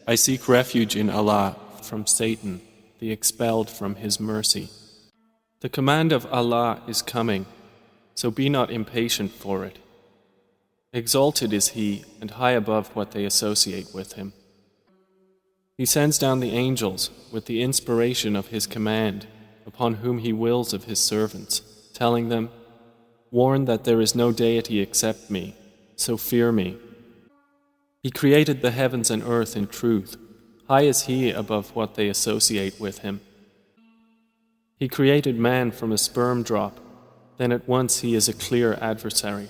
I seek refuge in Allah from Satan, the expelled from His mercy. The command of Allah is coming, so be not impatient for it. Exalted is He and high above what they associate with Him. He sends down the angels with the inspiration of His command upon whom He wills of His servants, telling them, "Warn that there is no deity except me, so fear me." He created the heavens and earth in truth. High is He above what they associate with Him. He created man from a sperm drop, then at once he is a clear adversary.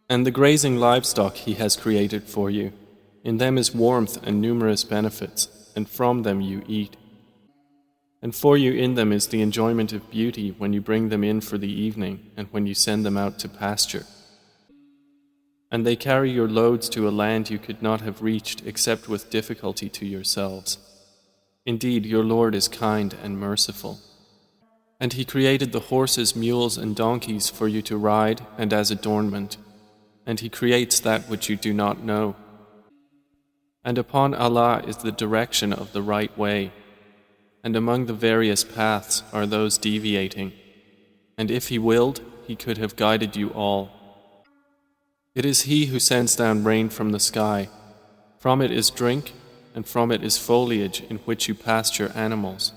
And the grazing livestock He has created for you. In them is warmth and numerous benefits, and from them you eat. And for you in them is the enjoyment of beauty when you bring them in for the evening and when you send them out to pasture. And they carry your loads to a land you could not have reached except with difficulty to yourselves. Indeed, your Lord is kind and merciful. And He created the horses, mules, and donkeys for you to ride and as adornment. And He creates that which you do not know. And upon Allah is the direction of the right way, and among the various paths are those deviating. And if He willed, He could have guided you all. It is He who sends down rain from the sky. From it is drink, and from it is foliage in which you pasture animals.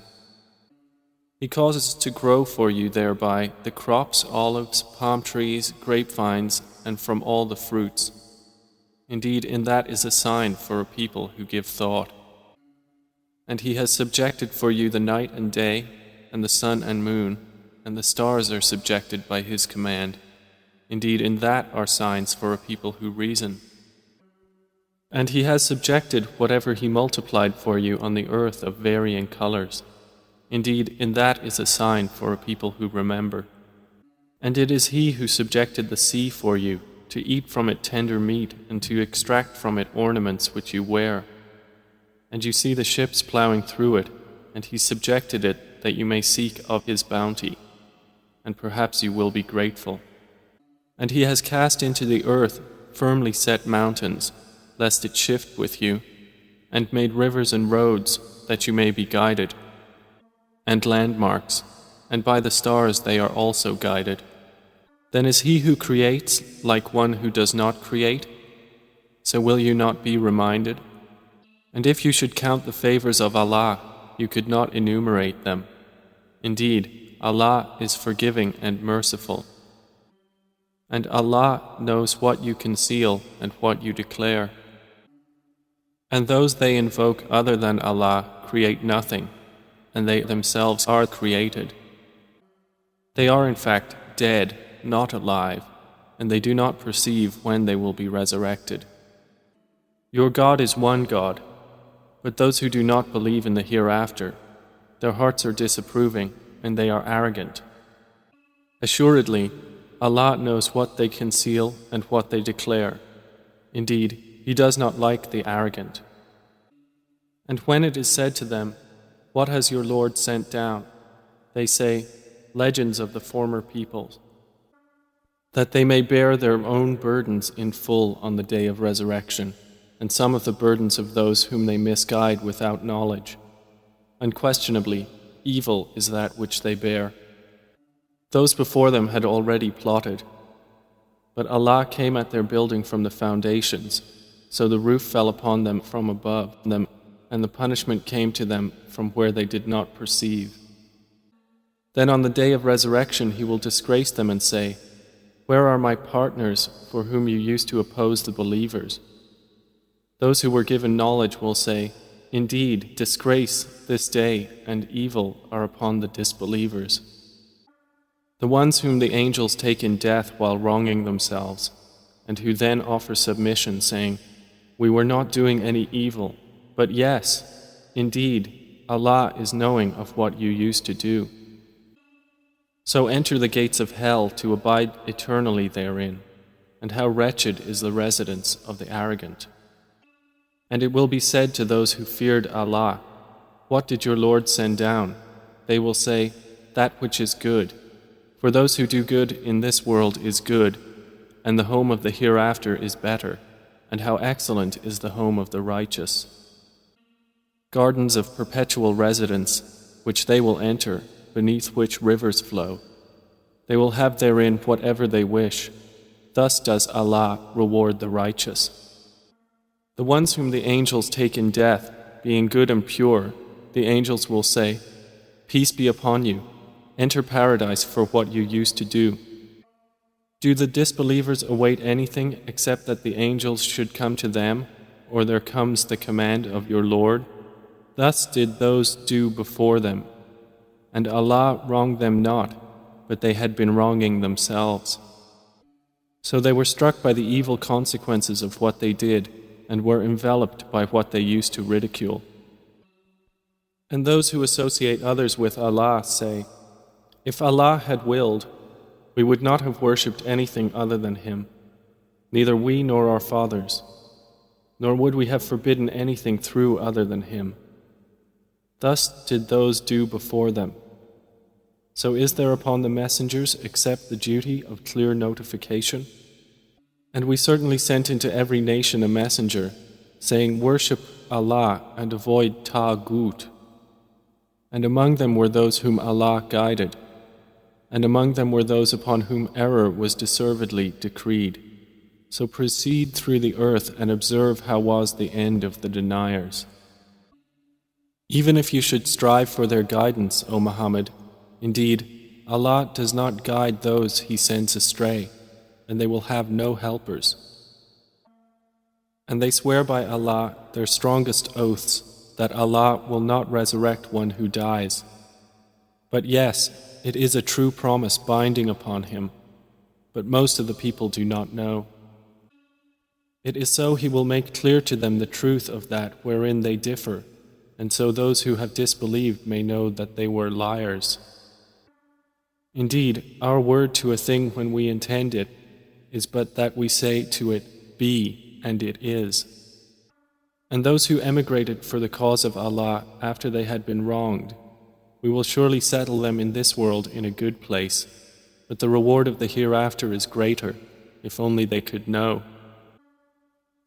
He causes to grow for you thereby the crops, olives, palm trees, grapevines, and from all the fruits. Indeed, in that is a sign for a people who give thought. And He has subjected for you the night and day, and the sun and moon, and the stars are subjected by His command. Indeed, in that are signs for a people who reason. And He has subjected whatever He multiplied for you on the earth of varying colors. Indeed, in that is a sign for a people who remember. And it is He who subjected the sea for you, to eat from it tender meat and to extract from it ornaments which you wear. And you see the ships plowing through it, and He subjected it that you may seek of His bounty, and perhaps you will be grateful. And He has cast into the earth firmly set mountains, lest it shift with you, and made rivers and roads that you may be guided, and landmarks, and by the stars they are also guided. Then is He who creates like one who does not create? So will you not be reminded? And if you should count the favors of Allah, you could not enumerate them. Indeed, Allah is forgiving and merciful. And Allah knows what you conceal and what you declare. And those they invoke other than Allah create nothing, and they themselves are created. They are in fact dead, not alive, and they do not perceive when they will be resurrected. Your God is one God, but those who do not believe in the hereafter, their hearts are disapproving and they are arrogant. Assuredly, Allah knows what they conceal and what they declare. Indeed, He does not like the arrogant. And when it is said to them, "What has your Lord sent down?" they say, "Legends of the former peoples," that they may bear their own burdens in full on the day of resurrection, and some of the burdens of those whom they misguide without knowledge. Unquestionably, evil is that which they bear. Those before them had already plotted, but Allah came at their building from the foundations, so the roof fell upon them from above them, and the punishment came to them from where they did not perceive. Then on the day of resurrection He will disgrace them and say, "Where are my partners for whom you used to oppose the believers?" Those who were given knowledge will say, "Indeed, disgrace this day and evil are upon the disbelievers." The ones whom the angels take in death while wronging themselves, and who then offer submission, saying, "We were not doing any evil, but yes, indeed, Allah is knowing of what you used to do." So enter the gates of hell to abide eternally therein, and how wretched is the residence of the arrogant. And it will be said to those who feared Allah, "What did your Lord send down?" They will say, "That which is good." For those who do good in this world is good, and the home of the hereafter is better, and how excellent is the home of the righteous. gardens of perpetual residence, which they will enter, beneath which rivers flow. They will have therein whatever they wish. Thus does Allah reward the righteous. The ones whom the angels take in death, being good and pure, the angels will say, "Peace be upon you. Enter paradise for what you used to do." Do the disbelievers await anything except that the angels should come to them, or there comes the command of your Lord? Thus did those do before them, and Allah wronged them not, but they had been wronging themselves. So they were struck by the evil consequences of what they did, and were enveloped by what they used to ridicule. And those who associate others with Allah say, "If Allah had willed, we would not have worshipped anything other than Him, neither we nor our fathers, nor would we have forbidden anything through other than Him. Thus did those do before them. So is there upon the messengers except the duty of clear notification? And we certainly sent into every nation a messenger, saying, Worship Allah and avoid Taghut. And among them were those whom Allah guided, and among them were those upon whom error was deservedly decreed. So proceed through the earth and observe how was the end of the deniers. Even if you should strive for their guidance, O Muhammad, indeed, Allah does not guide those He sends astray, and they will have no helpers. And they swear by Allah their strongest oaths that Allah will not resurrect one who dies. But yes, it is a true promise binding upon him, but most of the people do not know. It is so He will make clear to them the truth of that wherein they differ, and so those who have disbelieved may know that they were liars. Indeed, our word to a thing when we intend it is but that we say to it, Be, and it is. And those who emigrated for the cause of Allah after they had been wronged, we will surely settle them in this world in a good place, but the reward of the hereafter is greater, if only they could know.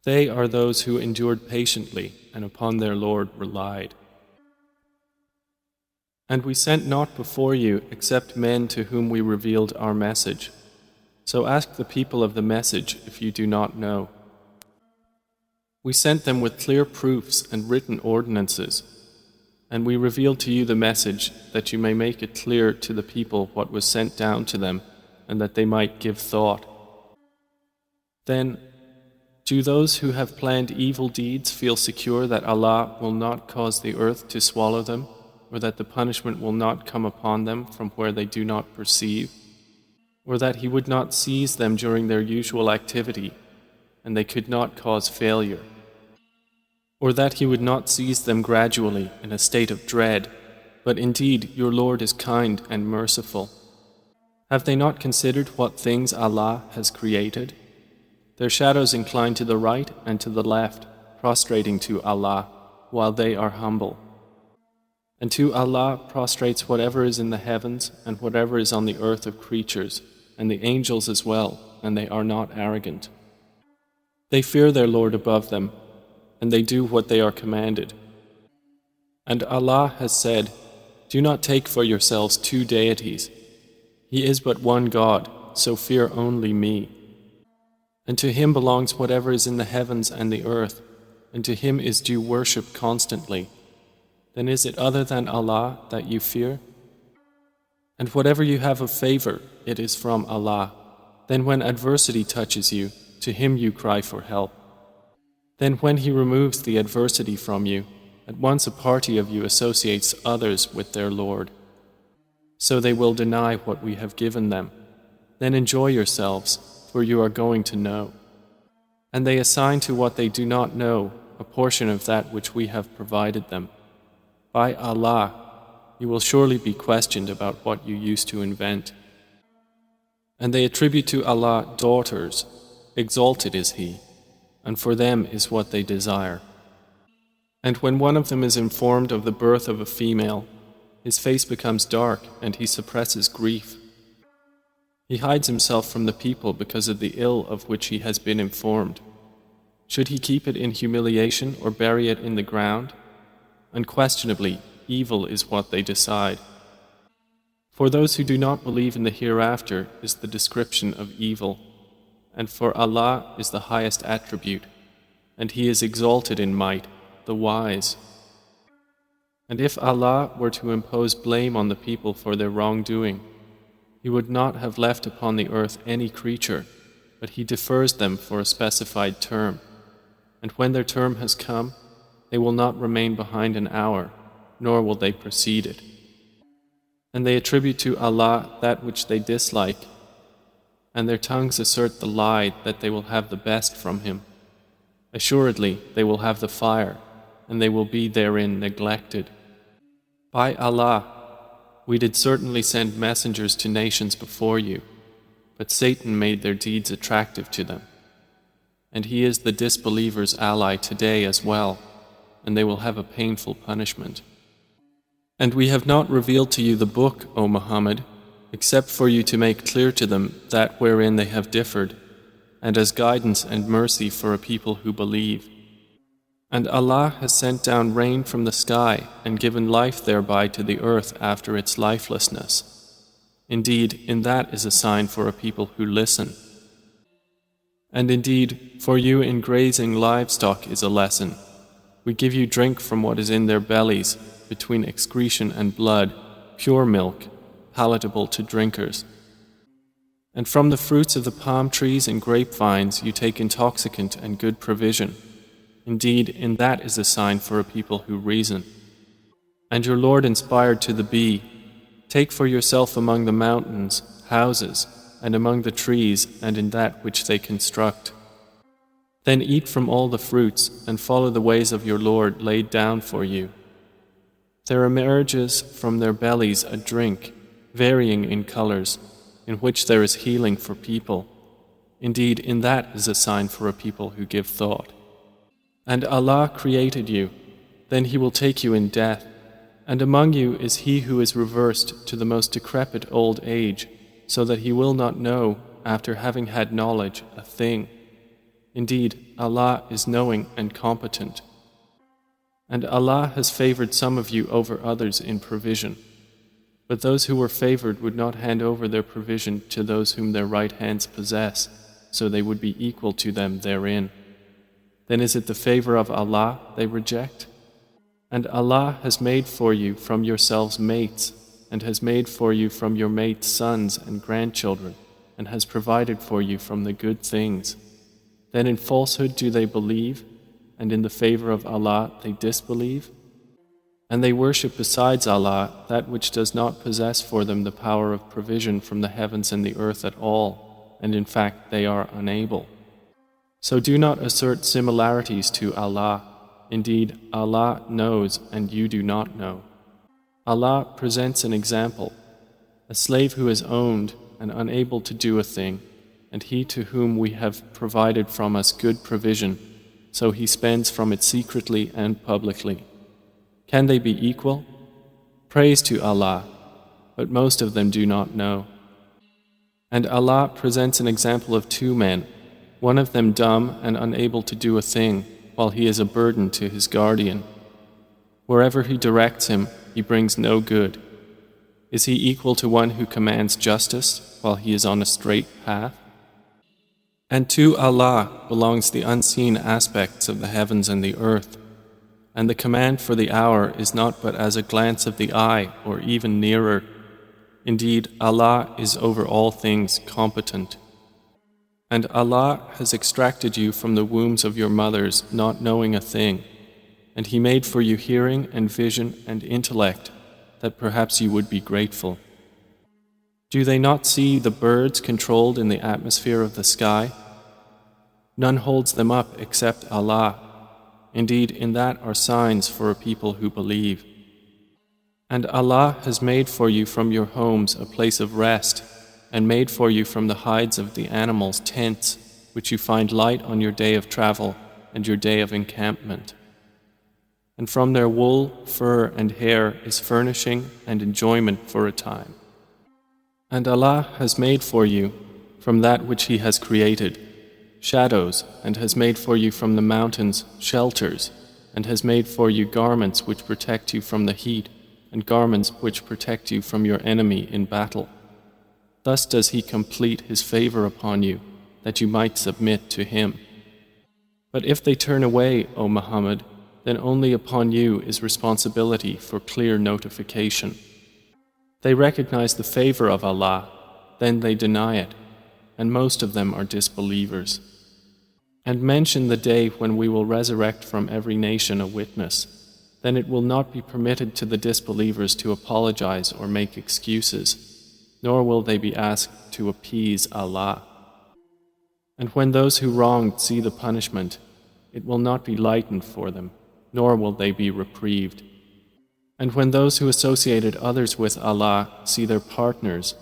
They are those who endured patiently and upon their Lord relied. And we sent not before you except men to whom we revealed our message. So ask the people of the message if you do not know. We sent them with clear proofs and written ordinances, and we revealed to you the message that you may make it clear to the people what was sent down to them, and that they might give thought. Then, do those who have planned evil deeds feel secure that Allah will not cause the earth to swallow them, or that the punishment will not come upon them from where they do not perceive, or that He would not seize them during their usual activity, and they could not cause failure, or that He would not seize them gradually in a state of dread, but indeed your Lord is kind and merciful. Have they not considered what things Allah has created? Their shadows incline to the right and to the left, prostrating to Allah, while they are humble. And to Allah prostrates whatever is in the heavens and whatever is on the earth of creatures, and the angels as well, and they are not arrogant. They fear their Lord above them, and they do what they are commanded. And Allah has said, Do not take for yourselves two deities. He is but one God, so fear only me. And to Him belongs whatever is in the heavens and the earth, and to Him is due worship constantly. Then is it other than Allah that you fear? And whatever you have of favor, it is from Allah. Then when adversity touches you, to Him you cry for help. Then when He removes the adversity from you, at once a party of you associates others with their Lord. So they will deny what we have given them. Then enjoy yourselves, for you are going to know. And they assign to what they do not know a portion of that which we have provided them. By Allah, you will surely be questioned about what you used to invent. And they attribute to Allah daughters, exalted is He, and for them is what they desire. And when one of them is informed of the birth of a female, his face becomes dark and he suppresses grief. He hides himself from the people because of the ill of which he has been informed. Should he keep it in humiliation or bury it in the ground? Unquestionably, evil is what they decide. For those who do not believe in the hereafter is the description of evil, and for Allah is the highest attribute, and He is exalted in might, the wise. And if Allah were to impose blame on the people for their wrongdoing, He would not have left upon the earth any creature, but He defers them for a specified term, and when their term has come, they will not remain behind an hour, nor will they precede it. And they attribute to Allah that which they dislike, and their tongues assert the lie that they will have the best from Him. Assuredly, they will have the fire, and they will be therein neglected. By Allah, we did certainly send messengers to nations before you, but Satan made their deeds attractive to them. And he is the disbelievers' ally today as well, and they will have a painful punishment. And we have not revealed to you the book, O Muhammad, except for you to make clear to them that wherein they have differed, and as guidance and mercy for a people who believe. And Allah has sent down rain from the sky and given life thereby to the earth after its lifelessness. Indeed, in that is a sign for a people who listen. And indeed, for you in grazing livestock is a lesson. We give you drink from what is in their bellies, between excretion and blood, pure milk, palatable to drinkers. And from the fruits of the palm trees and grapevines you take intoxicant and good provision. Indeed, in that is a sign for a people who reason. And your Lord inspired to the bee, take for yourself among the mountains, houses, and among the trees, and in that which they construct. Then eat from all the fruits, and follow the ways of your Lord laid down for you. There emerges from their bellies a drink, varying in colors, in which there is healing for people. Indeed, in that is a sign for a people who give thought. And Allah created you, then He will take you in death, and among you is he who is reversed to the most decrepit old age, so that he will not know, after having had knowledge, a thing. Indeed, Allah is knowing and competent. And Allah has favored some of you over others in provision. But those who were favored would not hand over their provision to those whom their right hands possess, so they would be equal to them therein. Then is it the favor of Allah they reject? And Allah has made for you from yourselves mates, and has made for you from your mates sons and grandchildren, and has provided for you from the good things. Then in falsehood do they believe, and in the favor of Allah they disbelieve? And they worship besides Allah that which does not possess for them the power of provision from the heavens and the earth at all, and in fact they are unable. So do not assert similarities to Allah. Indeed, Allah knows and you do not know. Allah presents an example: a slave who is owned and unable to do a thing, and he to whom we have provided from us good provision, so he spends from it secretly and publicly. Can they be equal? Praise to Allah, but most of them do not know. And Allah presents an example of two men, one of them dumb and unable to do a thing, while he is a burden to his guardian. Wherever he directs him, he brings no good. Is he equal to one who commands justice while he is on a straight path? And to Allah belongs the unseen aspects of the heavens and the earth, and the command for the hour is not but as a glance of the eye or even nearer. Indeed, Allah is over all things competent. And Allah has extracted you from the wombs of your mothers not knowing a thing, and He made for you hearing and vision and intellect, that perhaps you would be grateful. Do they not see the birds controlled in the atmosphere of the sky? None holds them up except Allah. Indeed, in that are signs for a people who believe. And Allah has made for you from your homes a place of rest, and made for you from the hides of the animals tents, which you find light on your day of travel and your day of encampment. And from their wool, fur, and hair is furnishing and enjoyment for a time. And Allah has made for you, from that which He has created, shadows, and has made for you from the mountains shelters, and has made for you garments which protect you from the heat, and garments which protect you from your enemy in battle. Thus does He complete His favor upon you, that you might submit to Him. But if they turn away, O Muhammad, then only upon you is responsibility for clear notification. They recognize the favor of Allah, then they deny it, and most of them are disbelievers. And mention the day when we will resurrect from every nation a witness. Then it will not be permitted to the disbelievers to apologize or make excuses, nor will they be asked to appease Allah. And when those who wronged see the punishment, it will not be lightened for them, nor will they be reprieved. And when those who associated others with Allah see their partners,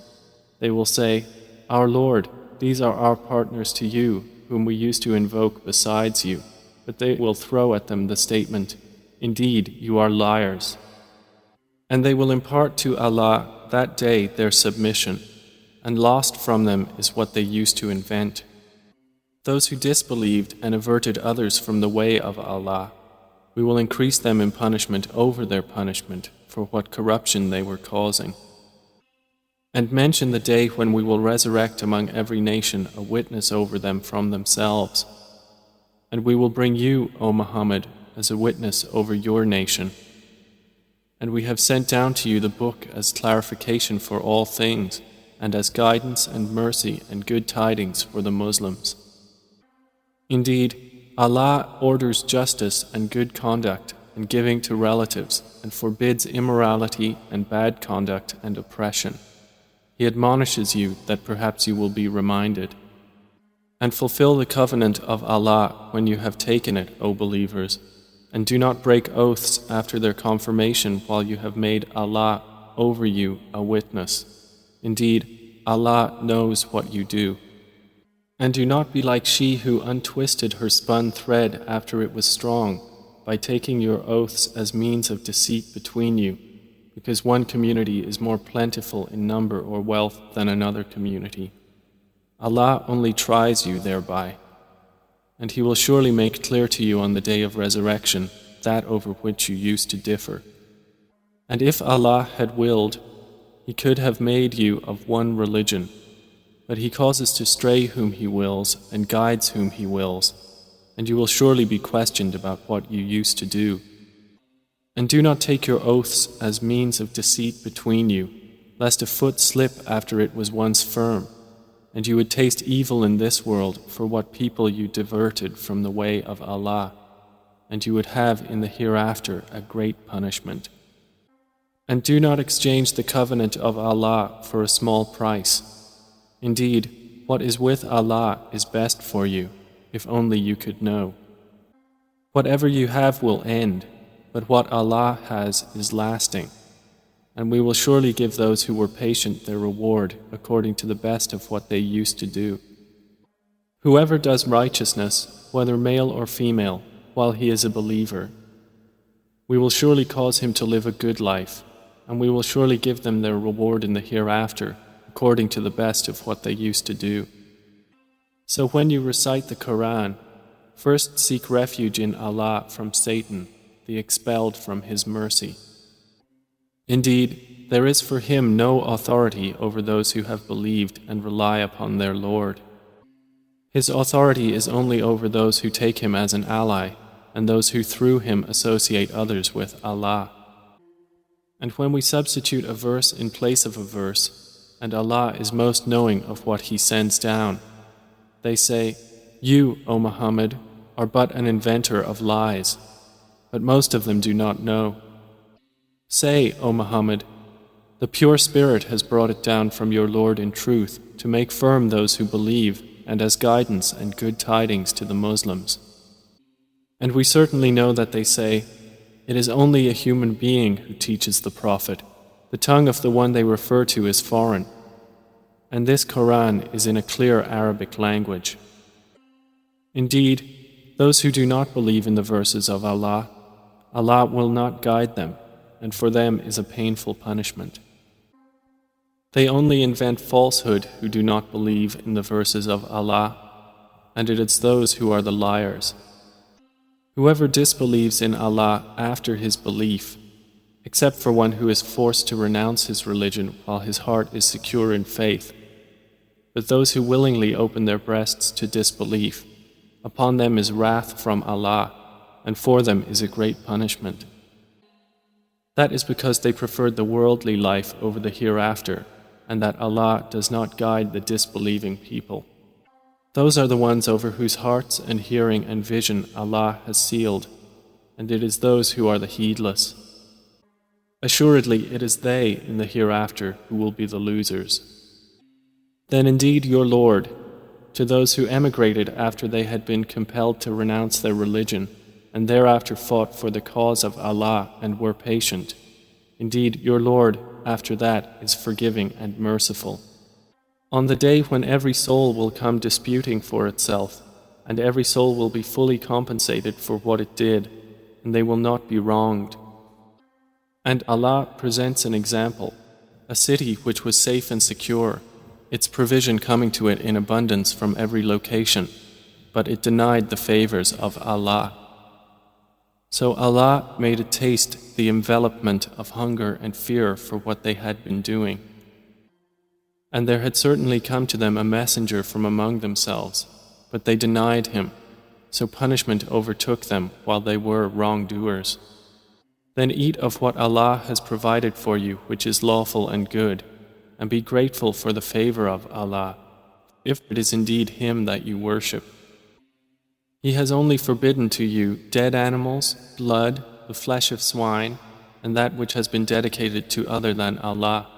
they will say, Our Lord, these are our partners to you, whom we used to invoke besides you. But they will throw at them the statement, Indeed, you are liars. And they will impart to Allah that day their submission, and lost from them is what they used to invent. Those who disbelieved and averted others from the way of Allah, we will increase them in punishment over their punishment for what corruption they were causing. And mention the day when we will resurrect among every nation a witness over them from themselves. And we will bring you, O Muhammad, as a witness over your nation. And we have sent down to you the book as clarification for all things, and as guidance and mercy and good tidings for the Muslims. Indeed, Allah orders justice and good conduct and giving to relatives, and forbids immorality and bad conduct and oppression. He admonishes you that perhaps you will be reminded. And fulfill the covenant of Allah when you have taken it, O believers, and do not break oaths after their confirmation while you have made Allah over you a witness. Indeed, Allah knows what you do. And do not be like she who untwisted her spun thread after it was strong, by taking your oaths as means of deceit between you, because one community is more plentiful in number or wealth than another community. Allah only tries you thereby, and He will surely make clear to you on the day of resurrection that over which you used to differ. And if Allah had willed, He could have made you of one religion, but He causes to stray whom He wills and guides whom He wills, and you will surely be questioned about what you used to do. And do not take your oaths as means of deceit between you, lest a foot slip after it was once firm, and you would taste evil in this world for what people you diverted from the way of Allah, and you would have in the hereafter a great punishment. And do not exchange the covenant of Allah for a small price. Indeed, what is with Allah is best for you, if only you could know. Whatever you have will end, but what Allah has is lasting. And we will surely give those who were patient their reward according to the best of what they used to do. Whoever does righteousness, whether male or female, while he is a believer, we will surely cause him to live a good life, and we will surely give them their reward in the hereafter, according to the best of what they used to do. So when you recite the Quran, first seek refuge in Allah from Satan, the expelled from His mercy. Indeed, there is for him no authority over those who have believed and rely upon their Lord. His authority is only over those who take him as an ally, and those who through him associate others with Allah. And when we substitute a verse in place of a verse, and Allah is most knowing of what He sends down, they say, You, O Muhammad, are but an inventor of lies, but most of them do not know. Say, O Muhammad, the pure Spirit has brought it down from your Lord in truth to make firm those who believe and as guidance and good tidings to the Muslims. And we certainly know that they say, It is only a human being who teaches the Prophet. The tongue of the one they refer to is foreign, and this Quran is in a clear Arabic language. Indeed, those who do not believe in the verses of Allah, Allah will not guide them, and for them is a painful punishment. They only invent falsehood who do not believe in the verses of Allah, and it is those who are the liars. Whoever disbelieves in Allah after his belief, except for one who is forced to renounce his religion while his heart is secure in faith, but those who willingly open their breasts to disbelief, upon them is wrath from Allah, and for them is a great punishment. That is because they preferred the worldly life over the hereafter, and that Allah does not guide the disbelieving people. Those are the ones over whose hearts and hearing and vision Allah has sealed, and it is those who are the heedless. Assuredly, it is they in the hereafter who will be the losers. Then indeed your Lord, to those who emigrated after they had been compelled to renounce their religion, and thereafter fought for the cause of Allah and were patient, indeed your Lord after that is forgiving and merciful. On the day when every soul will come disputing for itself, and every soul will be fully compensated for what it did, and they will not be wronged. And Allah presents an example, a city which was safe and secure, its provision coming to it in abundance from every location, but it denied the favors of Allah. So Allah made it taste the envelopment of hunger and fear for what they had been doing. And there had certainly come to them a messenger from among themselves, but they denied him, so punishment overtook them while they were wrongdoers. Then eat of what Allah has provided for you, which is lawful and good, and be grateful for the favor of Allah, if it is indeed Him that you worship. He has only forbidden to you dead animals, blood, the flesh of swine, and that which has been dedicated to other than Allah.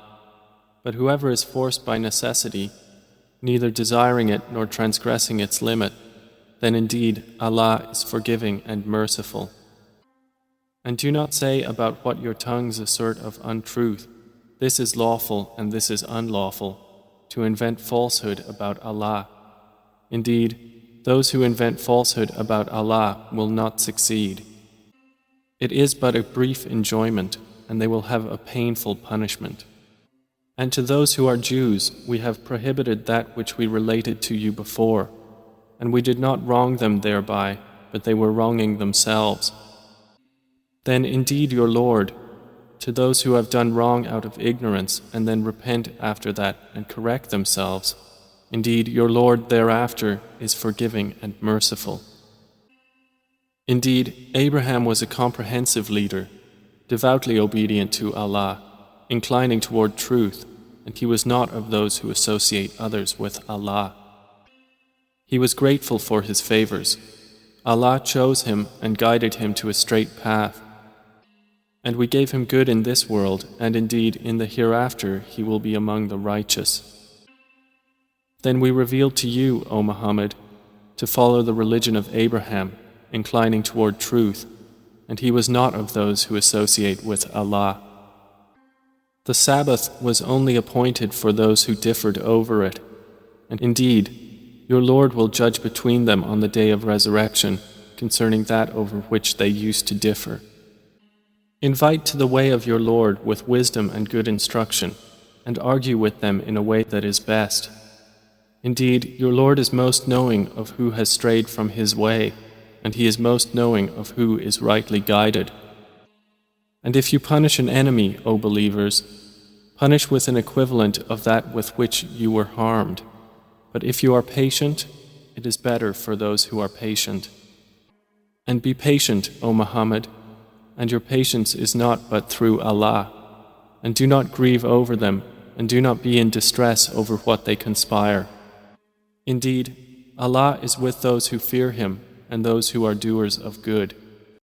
But whoever is forced by necessity, neither desiring it nor transgressing its limit, then indeed Allah is forgiving and merciful. And do not say about what your tongues assert of untruth, this is lawful and this is unlawful, to invent falsehood about Allah. Indeed, those who invent falsehood about Allah will not succeed. It is but a brief enjoyment, and they will have a painful punishment. And to those who are Jews, we have prohibited that which we related to you before, and we did not wrong them thereby, but they were wronging themselves. Then indeed your Lord, to those who have done wrong out of ignorance and then repent after that and correct themselves, indeed your Lord thereafter is forgiving and merciful. Indeed, Abraham was a comprehensive leader, devoutly obedient to Allah, inclining toward truth, and he was not of those who associate others with Allah. He was grateful for his favors. Allah chose him and guided him to a straight path. And we gave him good in this world, and indeed in the hereafter he will be among the righteous. Then we revealed to you, O Muhammad, to follow the religion of Abraham, inclining toward truth, and he was not of those who associate with Allah. The Sabbath was only appointed for those who differed over it, and indeed, your Lord will judge between them on the day of resurrection concerning that over which they used to differ. Invite to the way of your Lord with wisdom and good instruction, and argue with them in a way that is best. Indeed, your Lord is most knowing of who has strayed from His way, and He is most knowing of who is rightly guided. And if you punish an enemy, O believers, punish with an equivalent of that with which you were harmed. But if you are patient, it is better for those who are patient. And be patient, O Muhammad, and your patience is not but through Allah. And do not grieve over them, and do not be in distress over what they conspire. Indeed, Allah is with those who fear Him and those who are doers of good.